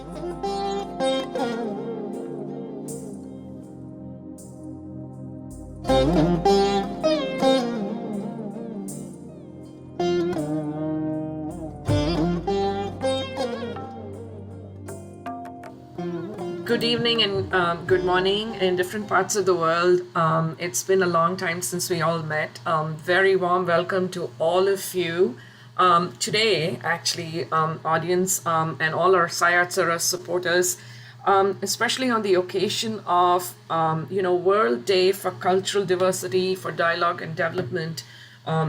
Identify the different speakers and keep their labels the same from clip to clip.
Speaker 1: Good evening and good morning in different parts of the world. It's been a long time since we all met. Very warm welcome to all of you. Today, actually, audience and all our Sayatsara supporters, especially on the occasion of, World Day for Cultural Diversity, for Dialogue and Development,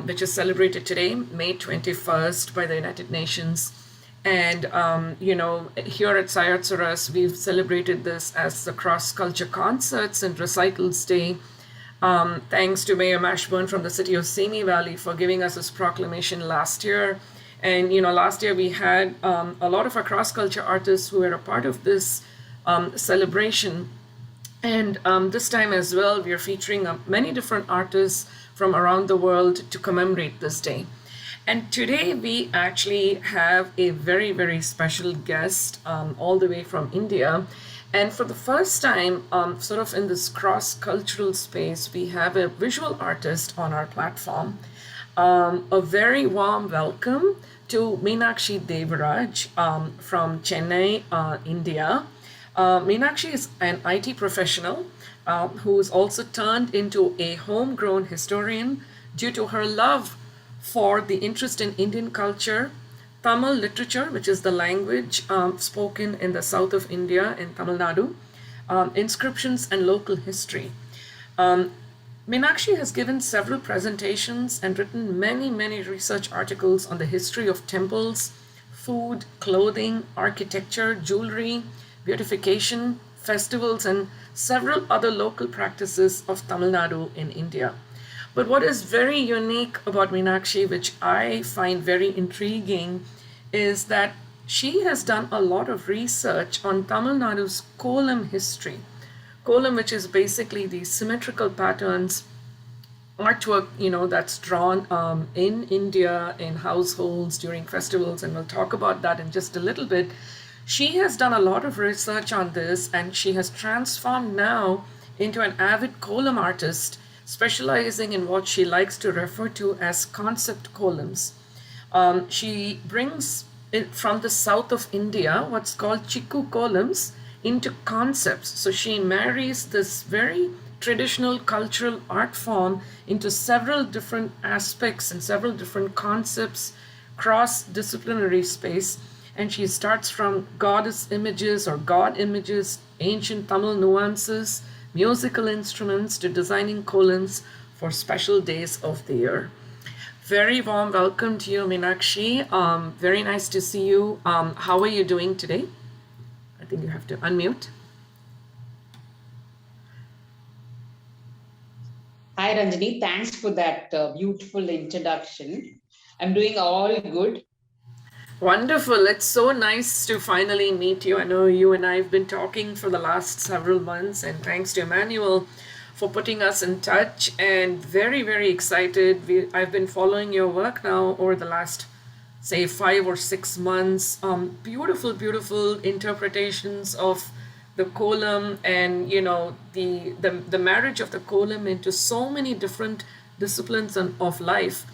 Speaker 1: which is celebrated today, May 21st, by the United Nations. And, here at Sayatsaras, we've celebrated this as the Cross Culture Concerts and Recitals Day. Thanks to Mayor Mashburn from the city of Simi Valley for giving us this proclamation last year. And, last year we had a lot of our cross culture artists who were a part of this celebration. And this time as well, we are featuring many different artists from around the world to commemorate this day. And today we actually have a very, very special guest all the way from India. And for the first time, sort of in this cross-cultural space, we have a visual artist on our platform. A very warm welcome to Meenakshi Devaraj from Chennai, India. Meenakshi is an IT professional who's also turned into a homegrown historian due to her love for the interest in Indian culture, Tamil literature, which is the language spoken in the south of India in Tamil Nadu, inscriptions and local history. Meenakshi has given several presentations and written many, many research articles on the history of temples, food, clothing, architecture, jewelry, beautification, festivals, and several other local practices of Tamil Nadu in India. But what is very unique about Meenakshi, which I find very intriguing, is that she has done a lot of research on Tamil Nadu's Kolam history. Kolam, which is basically the symmetrical patterns, artwork, that's drawn in India in households during festivals, and we'll talk about that in just a little bit. She has done a lot of research on this, and she has transformed now into an avid Kolam artist, specializing in what she likes to refer to as concept columns. She brings it from the south of India, what's called Chikku columns, into concepts. So she marries this very traditional cultural art form into several different aspects and several different concepts, cross-disciplinary space. And she starts from goddess images or god images, ancient Tamil nuances, musical instruments, to designing columns for special days of the year. Very warm welcome to you, Meenakshi. Very nice to see you. How are you doing today? I think you have to unmute.
Speaker 2: Hi, Ranjani. Thanks for that beautiful introduction. I'm doing all good.
Speaker 1: Wonderful. It's so nice to finally meet you. I know you and I have been talking for the last several months, and thanks to Emmanuel for putting us in touch, and very, very excited. I've been following your work now over the last, say, 5 or 6 months. Beautiful, beautiful interpretations of the kolam, and the marriage of the kolam into so many different disciplines of life.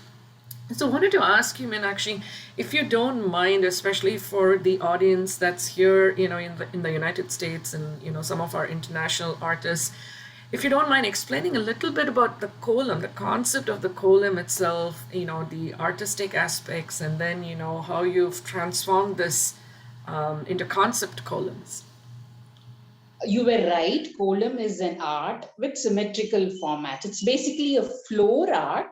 Speaker 1: So I wanted to ask you, Meenakshi, if you don't mind, especially for the audience that's here, in the United States, and some of our international artists, if you don't mind explaining a little bit about the kolam, the concept of the kolam itself, the artistic aspects, and then how you've transformed this into concept columns.
Speaker 2: You were right. Kolam is an art with symmetrical format. It's basically a floor art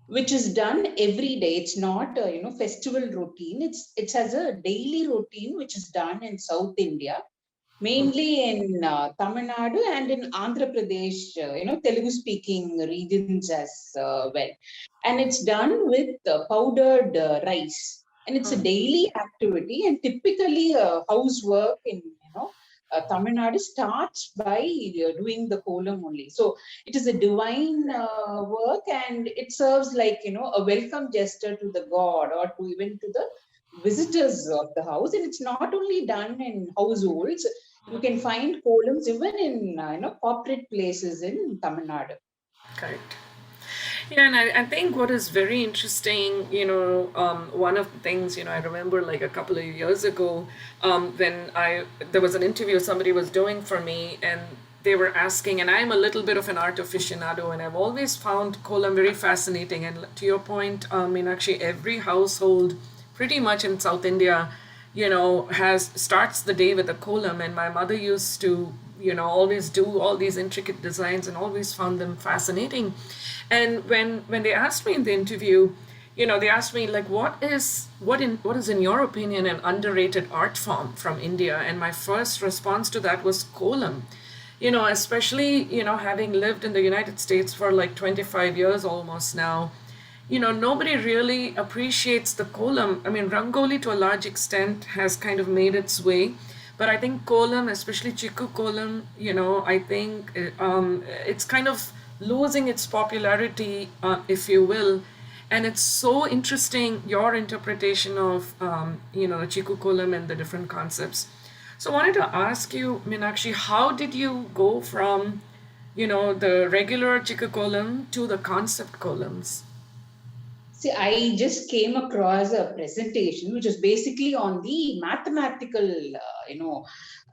Speaker 2: which is done every day. It's not a festival routine. It has a daily routine which is done in South India, mainly in Tamil Nadu and in Andhra Pradesh, Telugu speaking regions as well. And it's done with powdered rice. And it's a daily activity, and typically housework in Tamil Nadu starts by doing the kolam only. So it is a divine work, and it serves like a welcome gesture to the god, or to even to the visitors of the house. And it's not only done in households. You can find columns even in corporate places in Tamil Nadu.
Speaker 1: Correct. Yeah, and I think what is very interesting, one of the things, I remember like a couple of years ago, when there was an interview somebody was doing for me, and they were asking, and I'm a little bit of an art aficionado, and I've always found kolam very fascinating. And to your point, Meenakshi, every household, pretty much in South India, has starts the day with a kolam, and my mother used to, always do all these intricate designs and always found them fascinating. And when they asked me in the interview, they asked me like, what is in your opinion an underrated art form from India? And my first response to that was kolam. Especially, having lived in the United States for like 25 years almost now, nobody really appreciates the kolam. I mean, Rangoli to a large extent has kind of made its way, but I think kolam, especially Chiku kolam, I think it's kind of losing its popularity, if you will. And it's so interesting your interpretation of, the Chiku kolam and the different concepts. So I wanted to ask you, Meenakshi, how did you go from, the regular Chiku kolam to the concept columns?
Speaker 2: See, I just came across a presentation which is basically on the mathematical,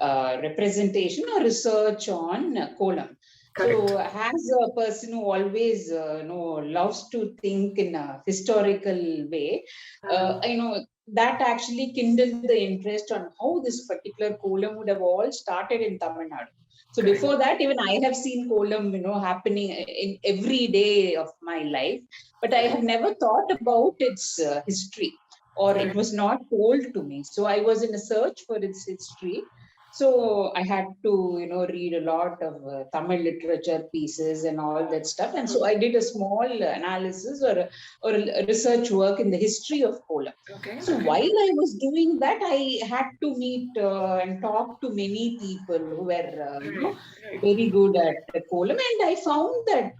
Speaker 2: representation or research on column.
Speaker 1: Correct.
Speaker 2: So, as a person who always, loves to think in a historical way, that actually kindled the interest on how this particular column would have all started in Tamil Nadu. So
Speaker 1: Correct.
Speaker 2: before that, even I have seen column, happening in every day of my life, but I have never thought about its history, or it
Speaker 1: Correct.
Speaker 2: was not told to me. So I was in a search for its history. So I had to, read a lot of Tamil literature pieces and all that stuff. And so I did a small analysis or a research work in the history of Kolam.
Speaker 1: Okay.
Speaker 2: So
Speaker 1: Okay.
Speaker 2: while I was doing that, I had to meet and talk to many people who were,
Speaker 1: Right. Right.
Speaker 2: very good at Kolam. And I found that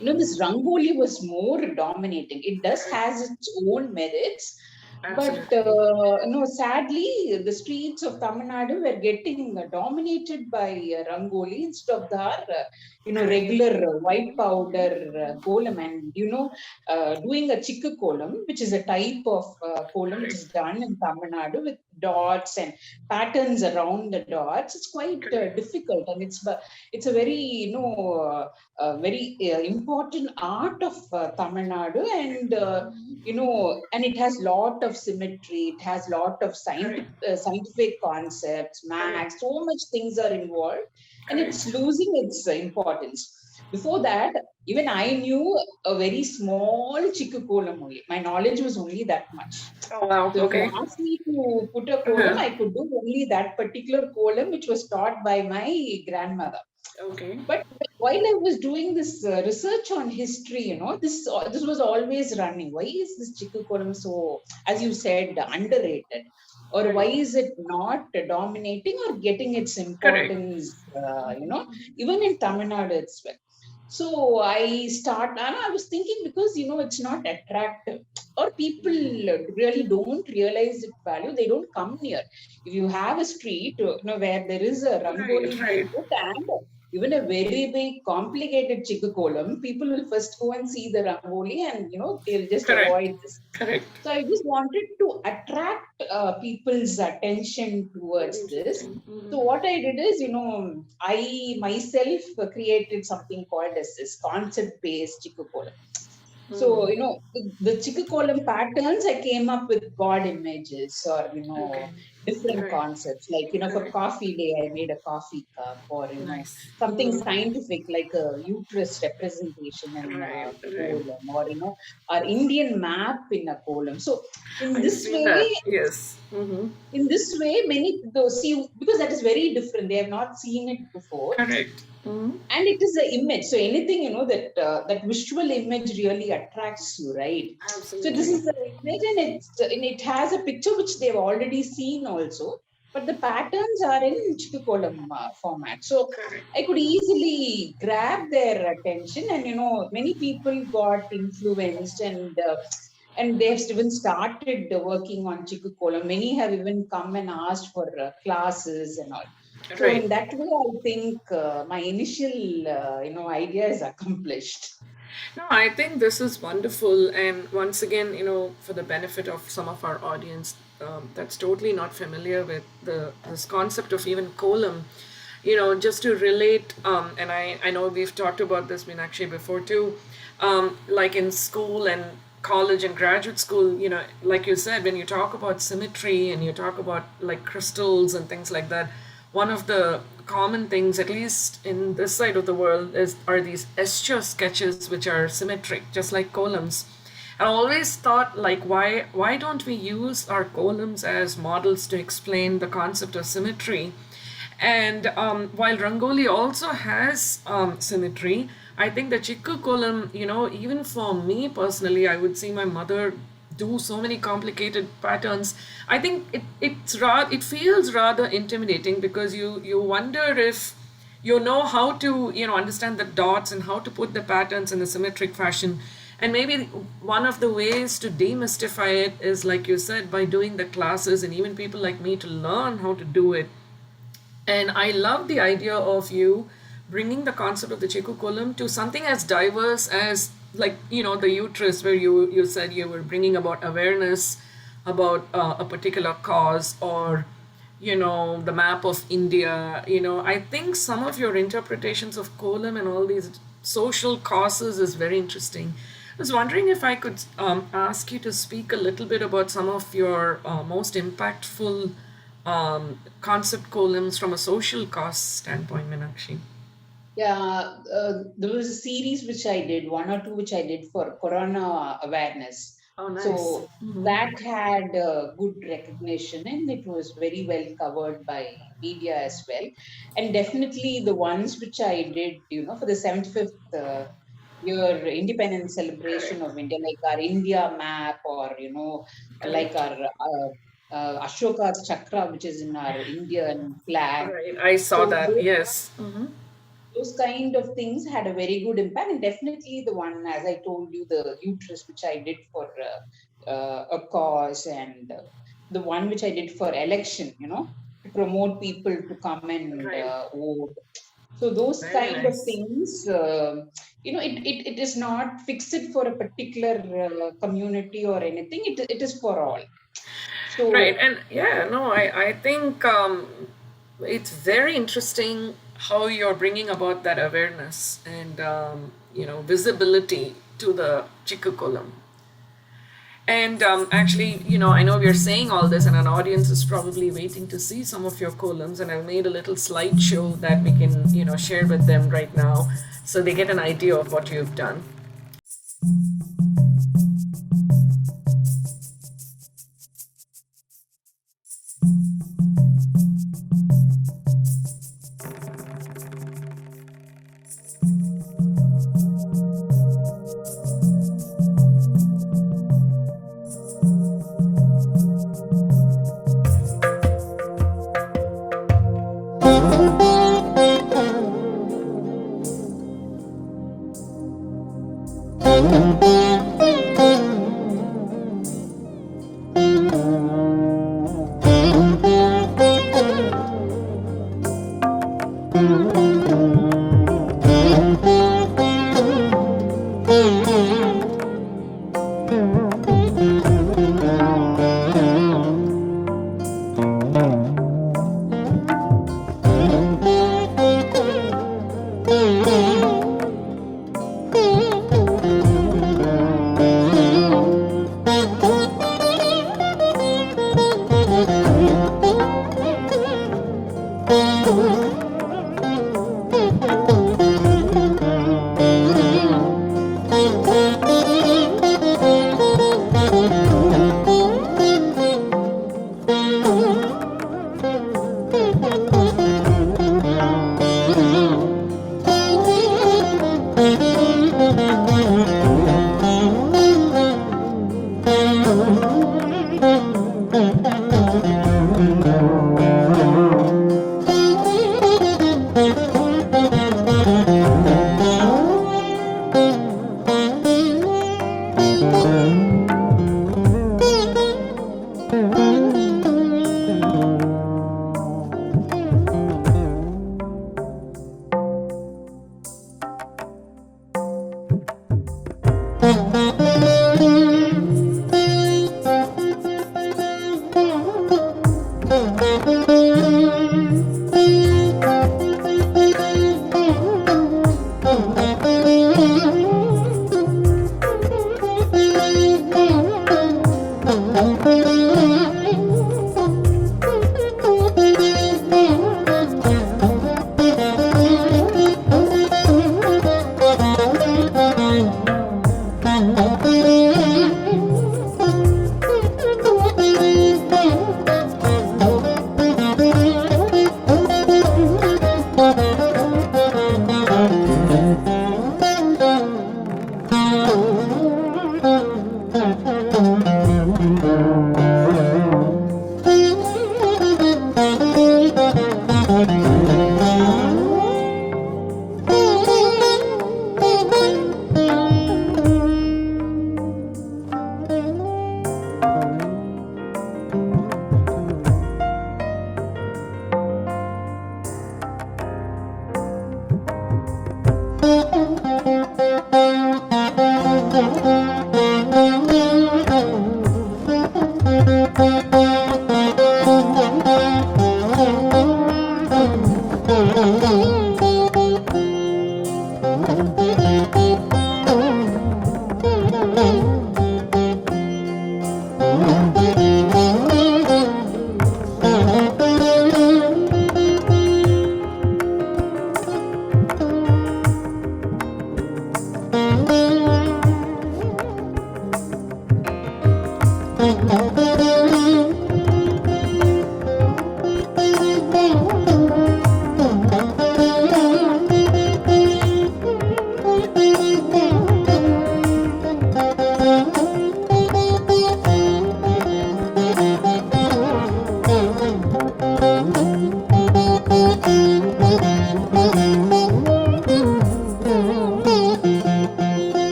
Speaker 2: this Rangoli was more dominating. It does
Speaker 1: Correct.
Speaker 2: has its own merits, but
Speaker 1: Absolutely.
Speaker 2: sadly, the streets of Tamil Nadu were getting dominated by Rangoli instead of the
Speaker 1: Correct.
Speaker 2: regular white powder kolam. And doing a chikku kolam, which is a type of kolam which
Speaker 1: Correct.
Speaker 2: is done in Tamil Nadu with dots and patterns around the dots. It's quite
Speaker 1: Correct.
Speaker 2: difficult, and it's a very very important art of Tamil Nadu, and and it has lot of symmetry. It has lot of
Speaker 1: Correct.
Speaker 2: scientific concepts,
Speaker 1: Correct.
Speaker 2: maths. So much things are involved, and it's
Speaker 1: Correct.
Speaker 2: losing its importance. Before that, even I knew a very small chikku kolam only. My knowledge was only that much.
Speaker 1: Oh wow.
Speaker 2: So if you
Speaker 1: Okay.
Speaker 2: ask me to put a kolam,
Speaker 1: Uh-huh.
Speaker 2: I could do only that particular kolam, which was taught by my grandmother.
Speaker 1: Okay.
Speaker 2: But while I was doing this research on history, this was always running. Why is this Chikku Kolam so, as you said, underrated? Or why
Speaker 1: Right.
Speaker 2: is it not dominating or getting its
Speaker 1: Correct.
Speaker 2: importance, even in Tamil Nadu as well? So and I was thinking, because, it's not attractive, or people really don't realize its value, they don't come near. If you have a street, where there is a
Speaker 1: Right.
Speaker 2: Rangoli
Speaker 1: Right.
Speaker 2: put and even a very big complicated Chikkakolam, people will first go and see the Rangoli, and they'll just
Speaker 1: Correct.
Speaker 2: avoid this.
Speaker 1: Correct.
Speaker 2: So I just wanted to attract people's attention
Speaker 1: Very
Speaker 2: towards this.
Speaker 1: interesting.
Speaker 2: So what I did is, I myself created something called as this concept-based Chikkakolam. So,
Speaker 1: Mm.
Speaker 2: the Chikkakolam patterns, I came up with God images, or,
Speaker 1: Okay.
Speaker 2: different
Speaker 1: Correct.
Speaker 2: concepts. Like, for
Speaker 1: Correct.
Speaker 2: coffee day, I made a coffee cup, or,
Speaker 1: Nice.
Speaker 2: something
Speaker 1: Mm.
Speaker 2: scientific like a uterus representation in
Speaker 1: Right.
Speaker 2: a
Speaker 1: Right.
Speaker 2: column, or, our Indian map in a column. So, in
Speaker 1: I've
Speaker 2: this
Speaker 1: seen
Speaker 2: way,
Speaker 1: that. Yes. Mm-hmm.
Speaker 2: many those see, because that is very different. They have not seen it before,
Speaker 1: Correct. Mm-hmm.
Speaker 2: and it is an image. So anything, that visual image really attracts you, right? So this
Speaker 1: Absolutely.
Speaker 2: is the image, and it has a picture which they've already seen also, but the patterns are in Chikkolam format. So
Speaker 1: Correct.
Speaker 2: I could easily grab their attention, and many people got influenced, and and they have even started working on chiku kolam. Many have even come and asked for classes and all. So
Speaker 1: Right.
Speaker 2: in that way, I think my initial, idea is accomplished.
Speaker 1: No, I think this is wonderful. And once again, for the benefit of some of our audience that's totally not familiar with this concept of even Kolam, just to relate, and I know we've talked about this, Meenakshi, before too, like in school and college and graduate school, like you said, when you talk about symmetry and you talk about like crystals and things like that, one of the common things, at least in this side of the world, are these Escher sketches which are symmetric, just like columns. And I always thought, like, why don't we use our columns as models to explain the concept of symmetry? And while Rangoli also has symmetry, I think the Chikku column, even for me personally, I would see my mother do so many complicated patterns. I think it feels rather intimidating because you wonder if you know how to understand the dots and how to put the patterns in a symmetric fashion. And maybe one of the ways to demystify it is, like you said, by doing the classes and even people like me to learn how to do it. And I love the idea of you bringing the concept of the Chiku column to something as diverse as, like, the uterus, where you said you were bringing about awareness about a particular cause, or, the map of India. I think some of your interpretations of column and all these social causes is very interesting. I was wondering if I could ask you to speak a little bit about some of your most impactful concept columns from a social cost standpoint, Meenakshi.
Speaker 2: Yeah, there was a series which I did, one or two which I did for corona awareness.
Speaker 1: Oh, nice.
Speaker 2: So that had good recognition and it was very well covered by media as well. And definitely the ones which I did, for the 75th year independence celebration of India, like our India map, or, like
Speaker 1: Correct.
Speaker 2: our Ashoka Chakra, which is in our Indian flag.
Speaker 1: Right. I saw
Speaker 2: So
Speaker 1: that. Yes. Mm-hmm.
Speaker 2: those kind of things had a very good impact, and definitely the one, as I told you, the uterus which I did for a cause, and the one which I did for election, to promote people to come and
Speaker 1: Right.
Speaker 2: vote. So those
Speaker 1: Very
Speaker 2: kind of
Speaker 1: nice.
Speaker 2: things, it is not fixed for a particular community or anything. It is for all.
Speaker 1: Right.
Speaker 2: So
Speaker 1: And yeah, no, I think it's very interesting how you're bringing about that awareness and, visibility to the Chikku column. And actually, I know we're saying all this, and an audience is probably waiting to see some of your columns. And I've made a little slideshow that we can, share with them right now, so they get an idea of what you've done.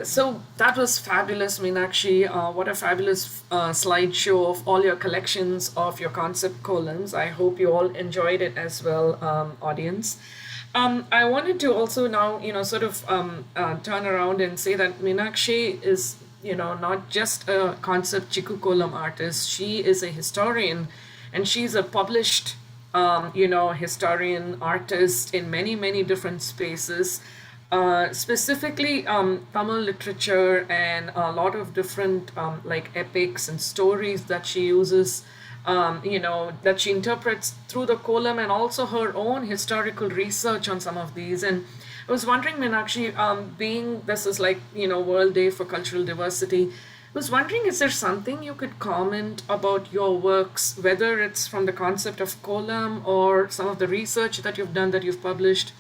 Speaker 1: So that was fabulous, Meenakshi. What a fabulous slideshow of all your collections of your concept columns. I hope you all enjoyed it as well, audience. I wanted to also now, sort of turn around and say that Meenakshi is, not just a concept Chiku kolam artist. She is a historian, and she's a published, historian, artist in many, many different spaces, specifically Tamil literature and a lot of different like epics and stories that she uses, that she interprets through the kolam, and also her own historical research on some of these. And I was wondering, Meenakshi, being this is like, World Day for Cultural Diversity, I was wondering, is there something you could comment about your works, whether it's from the concept of kolam or some of the research that you've done that you've published,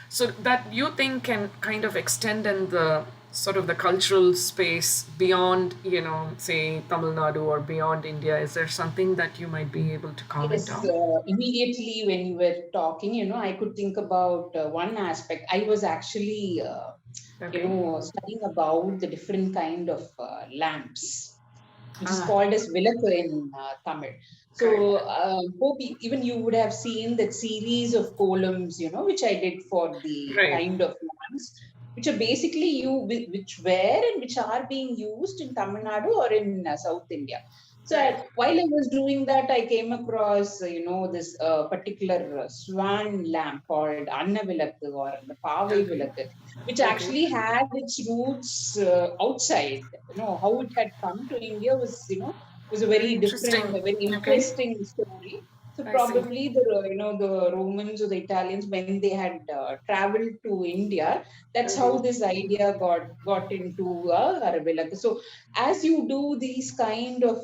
Speaker 1: so that you think can kind of extend in the sort of the cultural space beyond, say Tamil Nadu or beyond India? Is there something that you might be able to comment
Speaker 2: Yes,
Speaker 1: on?
Speaker 2: immediately when you were talking, I could think about one aspect. I was actually,
Speaker 1: Okay.
Speaker 2: studying about the different kind of lamps, which is
Speaker 1: Ah,
Speaker 2: called as Vilakku in Tamil. So,
Speaker 1: correct.
Speaker 2: hope even you would have seen that series of columns, which I did for the
Speaker 1: Right.
Speaker 2: kind of lamps, which are basically which were and which are being used in Tamil Nadu or in South India. So,
Speaker 1: Right.
Speaker 2: while I was doing that, I came across, this particular swan lamp called Anna Vilakku or the Pavai
Speaker 1: Okay.
Speaker 2: Vilakku, which
Speaker 1: Okay.
Speaker 2: actually had its roots outside. How it had come to India was a
Speaker 1: Very
Speaker 2: very different,
Speaker 1: interesting.
Speaker 2: a very
Speaker 1: Okay.
Speaker 2: interesting story. So
Speaker 1: I see.
Speaker 2: probably the Romans or the Italians, when they had traveled to India, that's how
Speaker 1: Mm-hmm.
Speaker 2: this idea got into Arabic. So as you do these kind of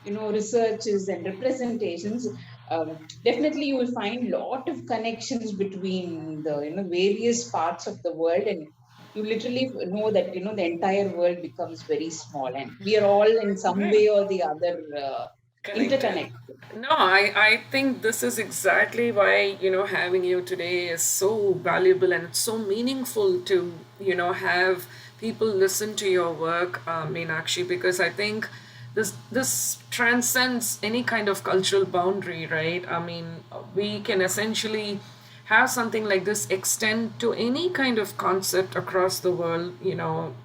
Speaker 2: researches and representations, definitely you will find lot of connections between the various parts of the world, and you literally know that the entire world becomes very small, and we are all in some
Speaker 1: Right.
Speaker 2: way or the other
Speaker 1: Connected.
Speaker 2: interconnected.
Speaker 1: No, I think this is exactly why, having you today is so valuable, and it's so meaningful to, have people listen to your work, Meenakshi, because I think this transcends any kind of cultural boundary, right? I mean, we can essentially have something like this extend to any kind of concept across the world,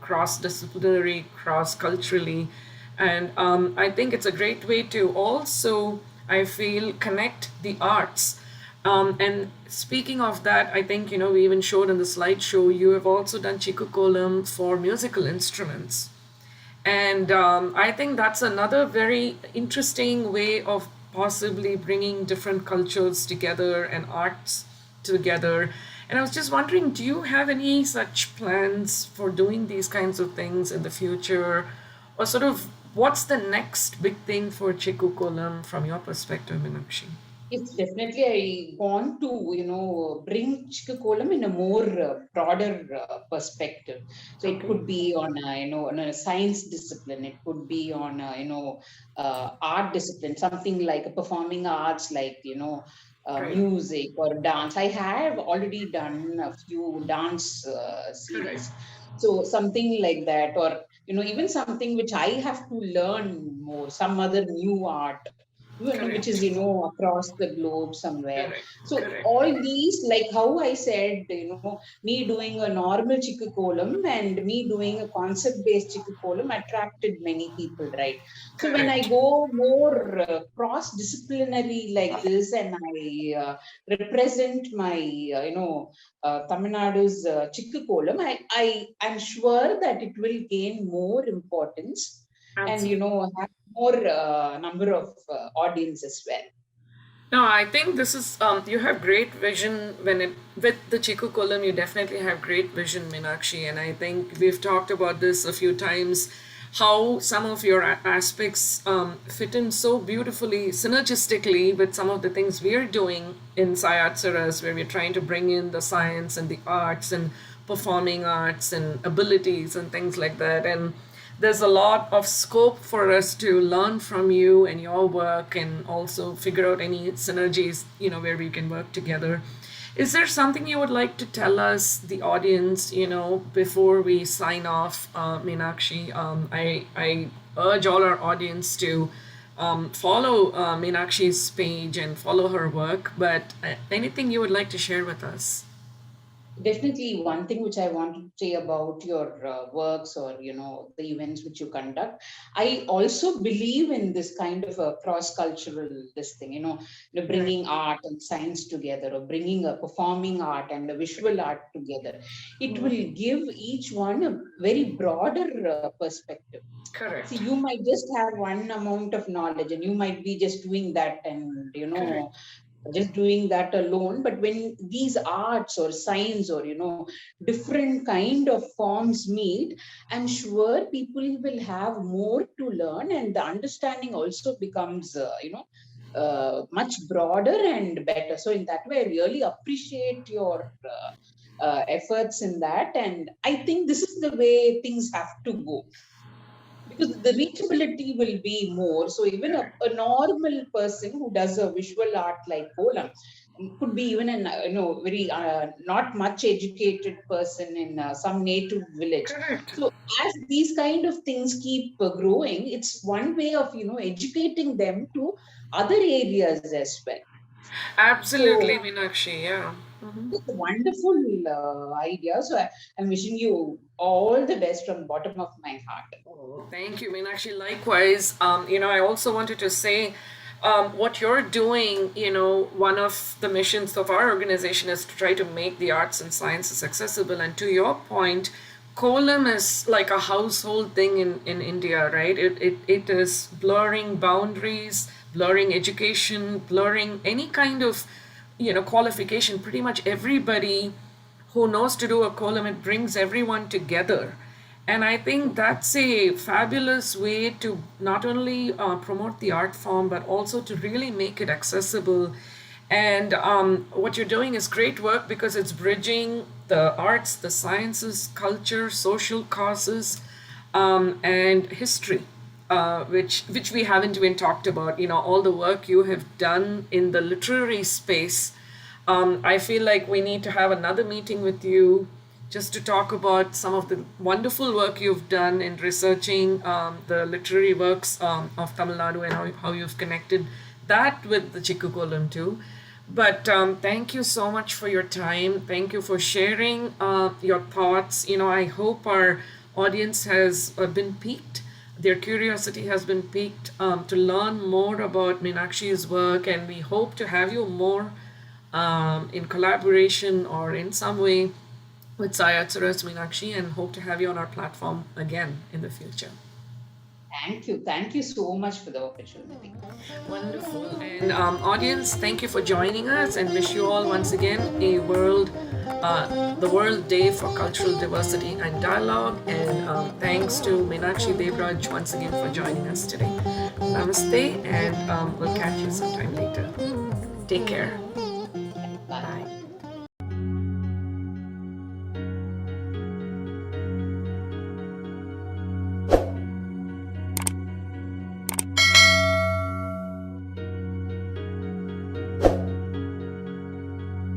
Speaker 1: cross disciplinary, cross culturally. And I think it's a great way to also, I feel, connect the arts. And speaking of that, I think, we even showed in the slideshow, you have also done Chiku Kolam for musical instruments. And I think that's another very interesting way of possibly bringing different cultures together and arts together. And I was just wondering, do you have any such plans for doing these kinds of things in the future? Or sort of what's the next big thing for Chiku Kolam from your perspective, Meenakshi?
Speaker 2: It's definitely I want to bring Chikakolam in a more broader perspective. So it
Speaker 1: Okay,
Speaker 2: could be on on a science discipline. It could be on art discipline, something like a performing arts, like
Speaker 1: right,
Speaker 2: music or dance. I have already done a few dance
Speaker 1: correct,
Speaker 2: series, so something like that, or even something which I have to learn more, some other new art, which is
Speaker 1: correct,
Speaker 2: across the globe somewhere.
Speaker 1: correct,
Speaker 2: So
Speaker 1: correct,
Speaker 2: all these, like how I said, me doing a normal chiku kolam and me doing a concept based chiku kolam attracted many people, right? So when I
Speaker 1: correct.
Speaker 2: go more cross disciplinary like this, and I represent my Tamil Nadu's chiku kolam, I'm sure that it will gain more importance, and
Speaker 1: Absolutely.
Speaker 2: have more number of audience as well.
Speaker 1: No, I think this is you have great vision when it with the Chiku Kolam. You definitely have great vision, Meenakshi, and I think we've talked about this a few times. How some of your aspects fit in so beautifully, synergistically with some of the things we're doing in Sayat Saras, where we're trying to bring in the science and the arts and performing arts and abilities and things like that. And there's a lot of scope for us to learn from you and your work, and also figure out any synergies, where we can work together. Is there something you would like to tell us, the audience, before we sign off, Meenakshi? I urge all our audience to follow Meenakshi's page and follow her work, but anything you would like to share with us?
Speaker 2: Definitely, one thing which I want to say about your works, or the events which you conduct, I also believe in this kind of a cross-cultural this thing,
Speaker 1: Right.
Speaker 2: bringing art and science together, or bringing a performing art and a visual art together. It will give each one a very broader perspective. See,
Speaker 1: Correct.
Speaker 2: you might just have one amount of knowledge, and you might be just doing that, and
Speaker 1: Correct.
Speaker 2: just doing that alone. But when these arts or science, or different kind of forms meet, I'm sure people will have more to learn, and the understanding also becomes much broader and better. So in that way, I really appreciate your efforts in that, and I think this is the way things have to go, because the reachability will be more. So even a normal person who does a visual art like Kolam could be even an very not much educated person in some native village.
Speaker 1: Correct.
Speaker 2: So as these kind of things keep growing, it's one way of educating them to other areas as well.
Speaker 1: Absolutely,
Speaker 2: So
Speaker 1: Meenakshi. Yeah.
Speaker 2: it's a wonderful idea. So I'm wishing you all the best from the bottom of my heart.
Speaker 1: Thank you, Meenakshi. Likewise, I also wanted to say what you're doing, one of the missions of our organization is to try to make the arts and sciences accessible. And to your point, Kolam is like a household thing in India, right? It is blurring boundaries, blurring education, blurring any kind of, qualification. Pretty much everybody who knows to do a column, it brings everyone together. And I think that's a fabulous way to not only promote the art form, but also to really make it accessible. And what you're doing is great work because it's bridging the arts, the sciences, culture, social causes, and history, which we haven't even talked about. All the work you have done in the literary space. I feel like we need to have another meeting with you just to talk about some of the wonderful work you've done in researching the literary works of Tamil Nadu, and how you've connected that with the Chikkukolam too. But thank you so much for your time. Thank you for sharing your thoughts. I hope our audience has been piqued. Their curiosity has been piqued to learn more about Meenakshi's work, and we hope to have you more in collaboration or in some way with Sayat Suras Meenakshi, and hope to have you on our platform again in the future.
Speaker 2: Thank you. Thank you so much for the opportunity.
Speaker 1: Wonderful. And audience, thank you for joining us, and wish you all once again the World Day for Cultural Diversity and Dialogue. And thanks to Meenakshi Devaraj once again for joining us today. Namaste, and we'll catch you sometime later. Take care.